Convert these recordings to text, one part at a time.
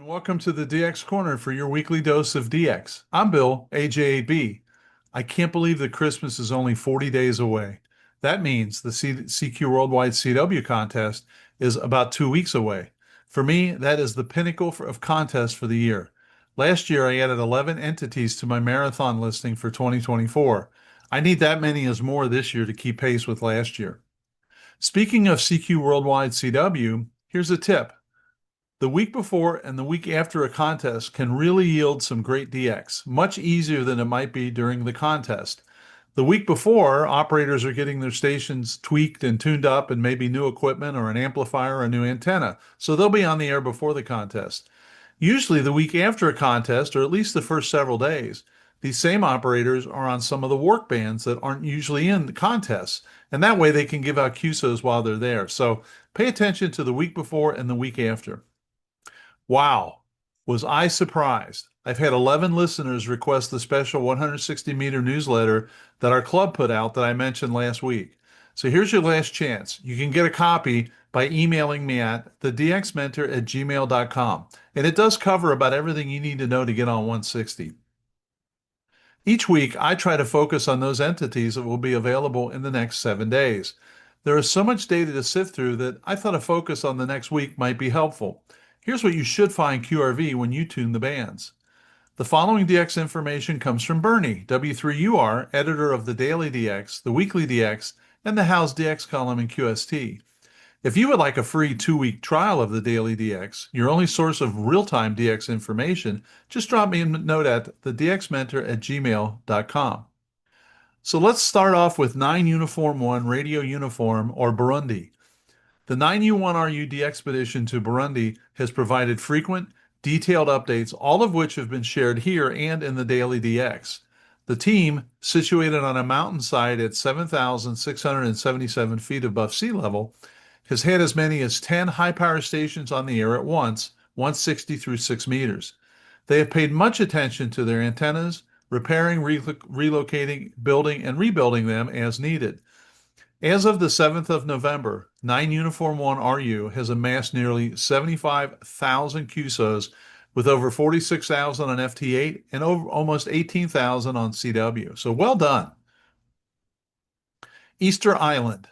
And welcome to the DX Corner for your weekly dose of DX. I'm Bill, AJ8B. I can't believe that Christmas is only 40 days away. That means the CQ Worldwide CW contest is about 2 weeks away. For me, that is the pinnacle of contests for the year. Last year, I added 11 entities to my marathon listing for 2024. I need that many as more this year to keep pace with last year. Speaking of CQ Worldwide CW, here's a tip. The week before and the week after a contest can really yield some great DX, much easier than it might be during the contest. The week before, operators are getting their stations tweaked and tuned up and maybe new equipment or an amplifier or a new antenna, so they'll be on the air before the contest. Usually the week after a contest, or at least the first several days, these same operators are on some of the work bands that aren't usually in the contests, and that way they can give out QSOs while they're there. So pay attention to the week before and the week after. Wow, was I surprised. I've had 11 listeners request the special 160-meter newsletter that our club put out that I mentioned last week. So here's your last chance. You can get a copy by emailing me at thedxmentor@gmail.com. And it does cover about everything you need to know to get on 160. Each week, I try to focus on those entities that will be available in the next 7 days. There is so much data to sift through that I thought a focus on the next week might be helpful. Here's what you should find QRV when you tune the bands. The following DX information comes from Bernie, W3UR, editor of the DailyDX, the WeeklyDX, and the How's DX column in QST. If you would like a free 2-week trial of the DailyDX, your only source of real-time DX information, just drop me a note at thedxmentor@gmail.com. So let's start off with 9 Uniform 1 Radio Uniform, or Burundi. The 9U1RU expedition to Burundi has provided frequent, detailed updates, all of which have been shared here and in the DailyDX. The team, situated on a mountainside at 7,677 feet above sea level, has had as many as 10 high-power stations on the air at once, 160 through 6 meters. They have paid much attention to their antennas, repairing, relocating, building, and rebuilding them as needed. As of the 7th of November, 9 Uniform 1 RU has amassed nearly 75,000 QSOs with over 46,000 on FT8 and over almost 18,000 on CW. So well done. Easter Island.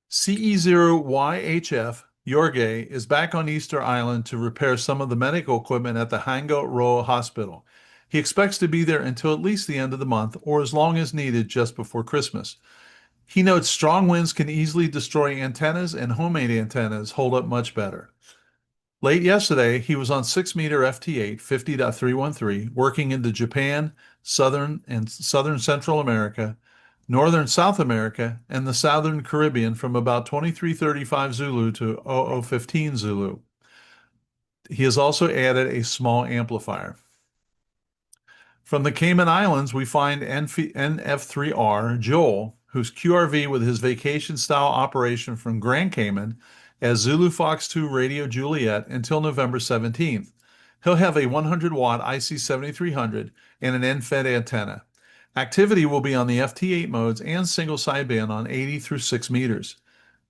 CE0YHF Jorge is back on Easter Island to repair some of the medical equipment at the Hango Roa Hospital. He expects to be there until at least the end of the month or as long as needed just before Christmas. He notes strong winds can easily destroy antennas and homemade antennas hold up much better. Late yesterday, he was on 6-meter FT8 50.313 working into Japan, Southern and Southern Central America, Northern South America, and the Southern Caribbean from about 2335 Zulu to 0015 Zulu. He has also added a small amplifier. From the Cayman Islands, we find NF3R Joel, whose QRV with his vacation-style operation from Grand Cayman as Zulu Fox 2 Radio Juliet until November 17th. He'll have a 100-watt IC7300 and an end-fed antenna. Activity will be on the FT8 modes and single sideband on 80 through 6 meters.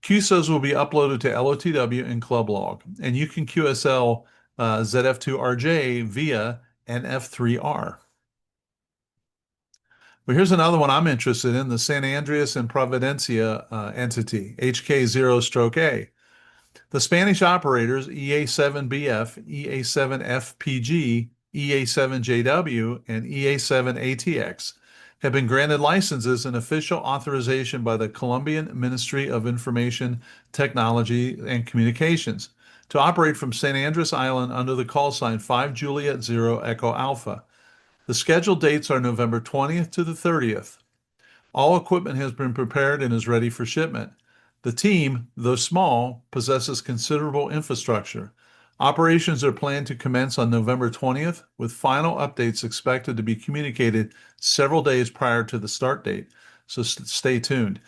QSOs will be uploaded to LOTW and Club Log, and you can QSL ZF2RJ via NF3R. Well, here's another one I'm interested in, the San Andreas and Providencia entity, HK0-A. The Spanish operators EA7BF, EA7FPG, EA7JW, and EA7ATX have been granted licenses and official authorization by the Colombian Ministry of Information Technology and Communications to operate from San Andreas Island under the call sign 5 Juliet 0 Echo Alpha. The scheduled dates are November 20th to the 30th. All equipment has been prepared and is ready for shipment. The team, though small, possesses considerable infrastructure. Operations are planned to commence on November 20th, with final updates expected to be communicated several days prior to the start date. So stay tuned.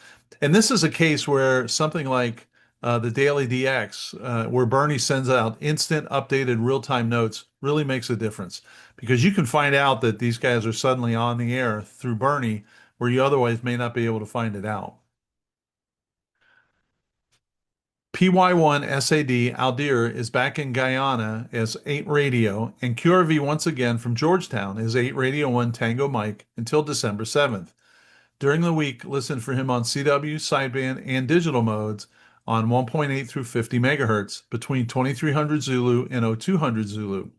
And this is a case where something like the DailyDX, where Bernie sends out instant updated real-time notes, really makes a difference, because you can find out that these guys are suddenly on the air through Bernie where you otherwise may not be able to find it out. PY1 SAD Aldir is back in Guyana as 8 Radio, and QRV once again from Georgetown is 8 Radio 1 Tango Mike until December 7th. During the week, listen for him on CW, sideband, and digital modes on 1.8 through 50 megahertz between 2300 Zulu and 0200 Zulu.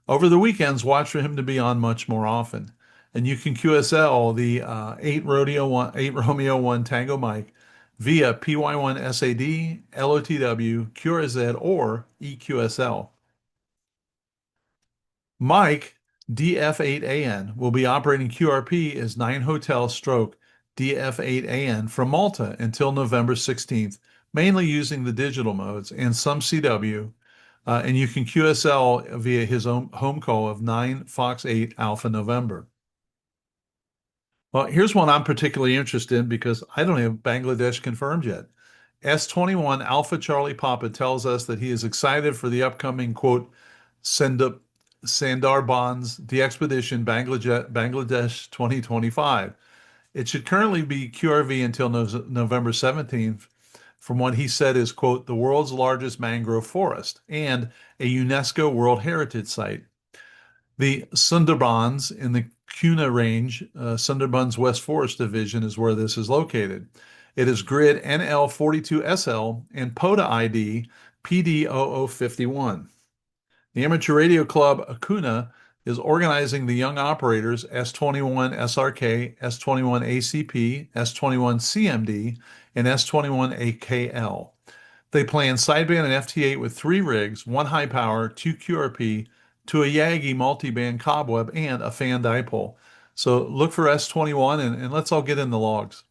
Over the weekends, watch for him to be on much more often. And you can QSL the 8 Romeo 1 Tango Mike via PY1 SAD, LOTW, QRZ, or EQSL. Mike DF8AN will be operating QRP as 9 Hotel Stroke DF8AN from Malta until November 16th, mainly using the digital modes and some CW. And you can QSL via his own home call of 9 Fox 8 Alpha November. Well, here's one I'm particularly interested in because I don't have Bangladesh confirmed yet. S21 Alpha Charlie Papa tells us that he is excited for the upcoming, quote, Sandarbans The Expedition Bangladesh 2025. It should currently be QRV until November 17th, from what he said is, quote, the world's largest mangrove forest and a UNESCO World Heritage Site. The Sundarbans in the Kuna Range, Sundarbans West Forest Division is where this is located. It is grid NL42SL and POTA ID PD0051. The Amateur Radio Club Akuna is organizing the young operators S21 SRK, S21 ACP, S21 CMD, and S21 AKL. They plan sideband and FT8 with 3 rigs, 1 high power, 2 QRP, to a Yagi multi-band cobweb, and a fan dipole. So look for S21 and let's all get in the logs.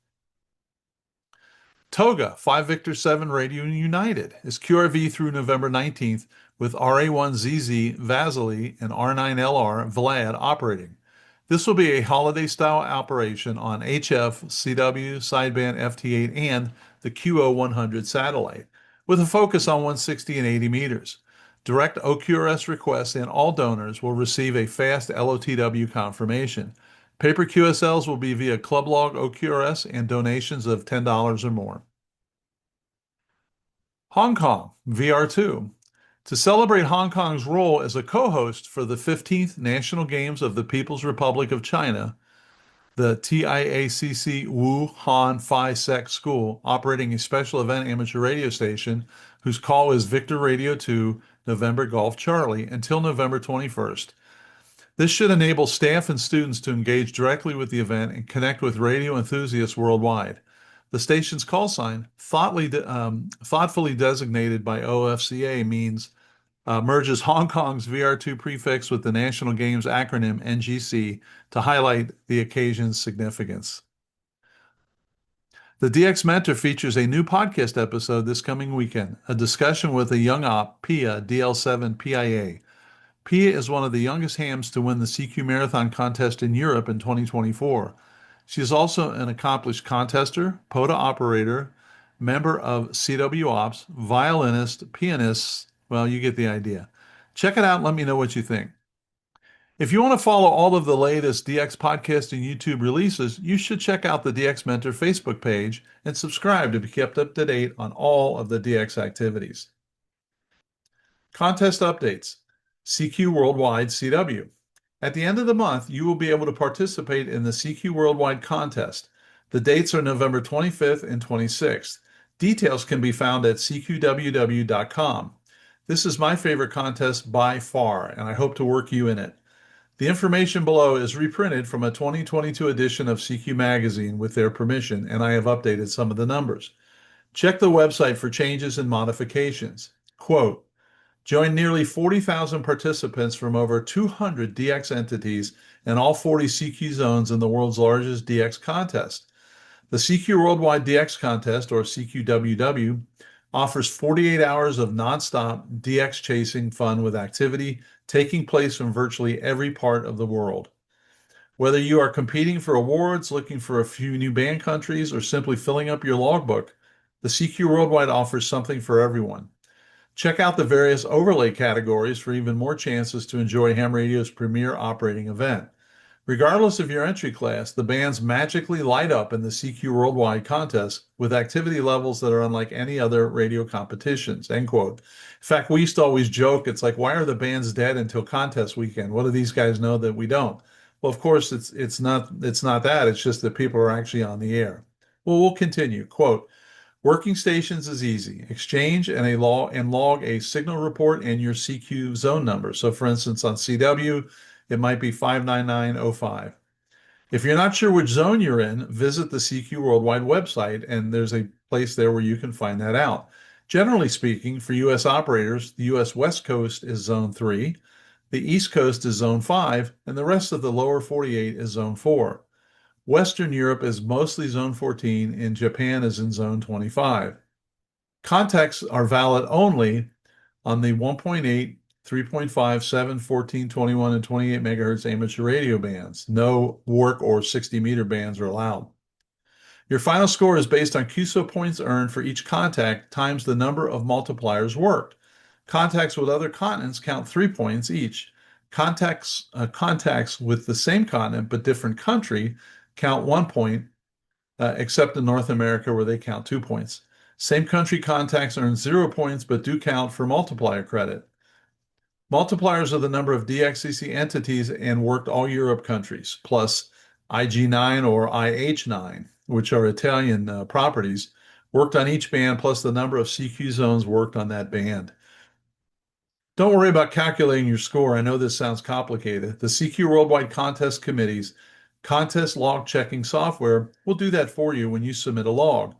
Toga, 5 Victor 7 Radio United, is QRV through November 19th with RA1ZZ Vasily and R9LR Vlad operating. This will be a holiday-style operation on HF, CW, sideband FT8, and the QO100 satellite, with a focus on 160 and 80 meters. Direct OQRS requests and all donors will receive a fast LOTW confirmation. Paper QSLs will be via Club Log OQRS and donations of $10 or more. Hong Kong, VR2. To celebrate Hong Kong's role as a co-host for the 15th National Games of the People's Republic of China, the TIACC Wuhan Phi Sec School operating a special event amateur radio station whose call is Victor Radio 2 November Golf Charlie until November 21st. This should enable staff and students to engage directly with the event and connect with radio enthusiasts worldwide. The station's call sign, thoughtfully designated by OFCA, merges Hong Kong's VR2 prefix with the National Games acronym NGC to highlight the occasion's significance. The DX Mentor features a new podcast episode this coming weekend, a discussion with a young op, Pia DL7 PIA. Pia is one of the youngest hams to win the CQ Marathon contest in Europe in 2024. She is also an accomplished contester, POTA operator, member of CW Ops, violinist, pianist. Well, you get the idea. Check it out and let me know what you think. If you want to follow all of the latest DX podcast and YouTube releases, you should check out the DX Mentor Facebook page and subscribe to be kept up to date on all of the DX activities. Contest updates. CQ Worldwide CW. At the end of the month, you will be able to participate in the CQ Worldwide contest. The dates are November 25th and 26th. Details can be found at CQWW.com. This is my favorite contest by far, and I hope to work you in it. The information below is reprinted from a 2022 edition of CQ Magazine with their permission, and I have updated some of the numbers. Check the website for changes and modifications. Quote, join nearly 40,000 participants from over 200 DX entities and all 40 CQ zones in the world's largest DX contest. The CQ Worldwide DX Contest, or CQWW, offers 48 hours of nonstop DX chasing fun with activity taking place from virtually every part of the world. Whether you are competing for awards, looking for a few new band countries, or simply filling up your logbook, the CQ Worldwide offers something for everyone. Check out the various overlay categories for even more chances to enjoy ham radio's premier operating event. Regardless of your entry class, the bands magically light up in the CQ Worldwide contest with activity levels that are unlike any other radio competitions, end quote. In fact, we used to always joke, it's like, why are the bands dead until contest weekend? What do these guys know that we don't? Well, of course, it's not that. It's just that people are actually on the air. Well, we'll continue. Quote, working stations is easy. Exchange and log a signal report and your CQ zone number. So for instance, on CW, it might be 59905. If you're not sure which zone you're in, visit the CQ Worldwide website, and there's a place there where you can find that out. Generally speaking, for U.S. operators, the U.S. West Coast is Zone 3, the East Coast is Zone 5, and the rest of the lower 48 is Zone 4. Western Europe is mostly Zone 14, and Japan is in Zone 25. Contacts are valid only on the 1.8, 3.5, 7, 14, 21, and 28 megahertz amateur radio bands. No work or 60-meter bands are allowed. Your final score is based on QSO points earned for each contact times the number of multipliers worked. Contacts with other continents count 3 points each. Contacts with the same continent but different country count 1 point, except in North America where they count 2 points. Same country contacts earn 0 points but do count for multiplier credit. Multipliers are the number of DXCC entities and worked all Europe countries, plus IG9 or IH9, which are Italian properties, worked on each band, plus the number of CQ zones worked on that band. Don't worry about calculating your score. I know this sounds complicated. The CQ Worldwide Contest Committee's contest log checking software will do that for you when you submit a log.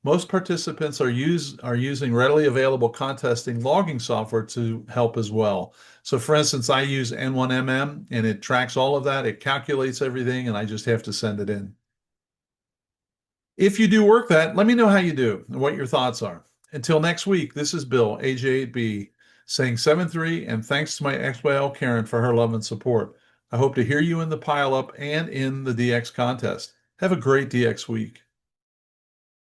Most participants are using readily available contesting logging software to help as well. So for instance, I use N1MM and it tracks all of that. It calculates everything and I just have to send it in. If you do work that, let me know how you do and what your thoughts are. Until next week, this is Bill, AJ8B, saying 7-3, and thanks to my ex-whale Karen for her love and support. I hope to hear you in the pileup and in the DX contest. Have a great DX week.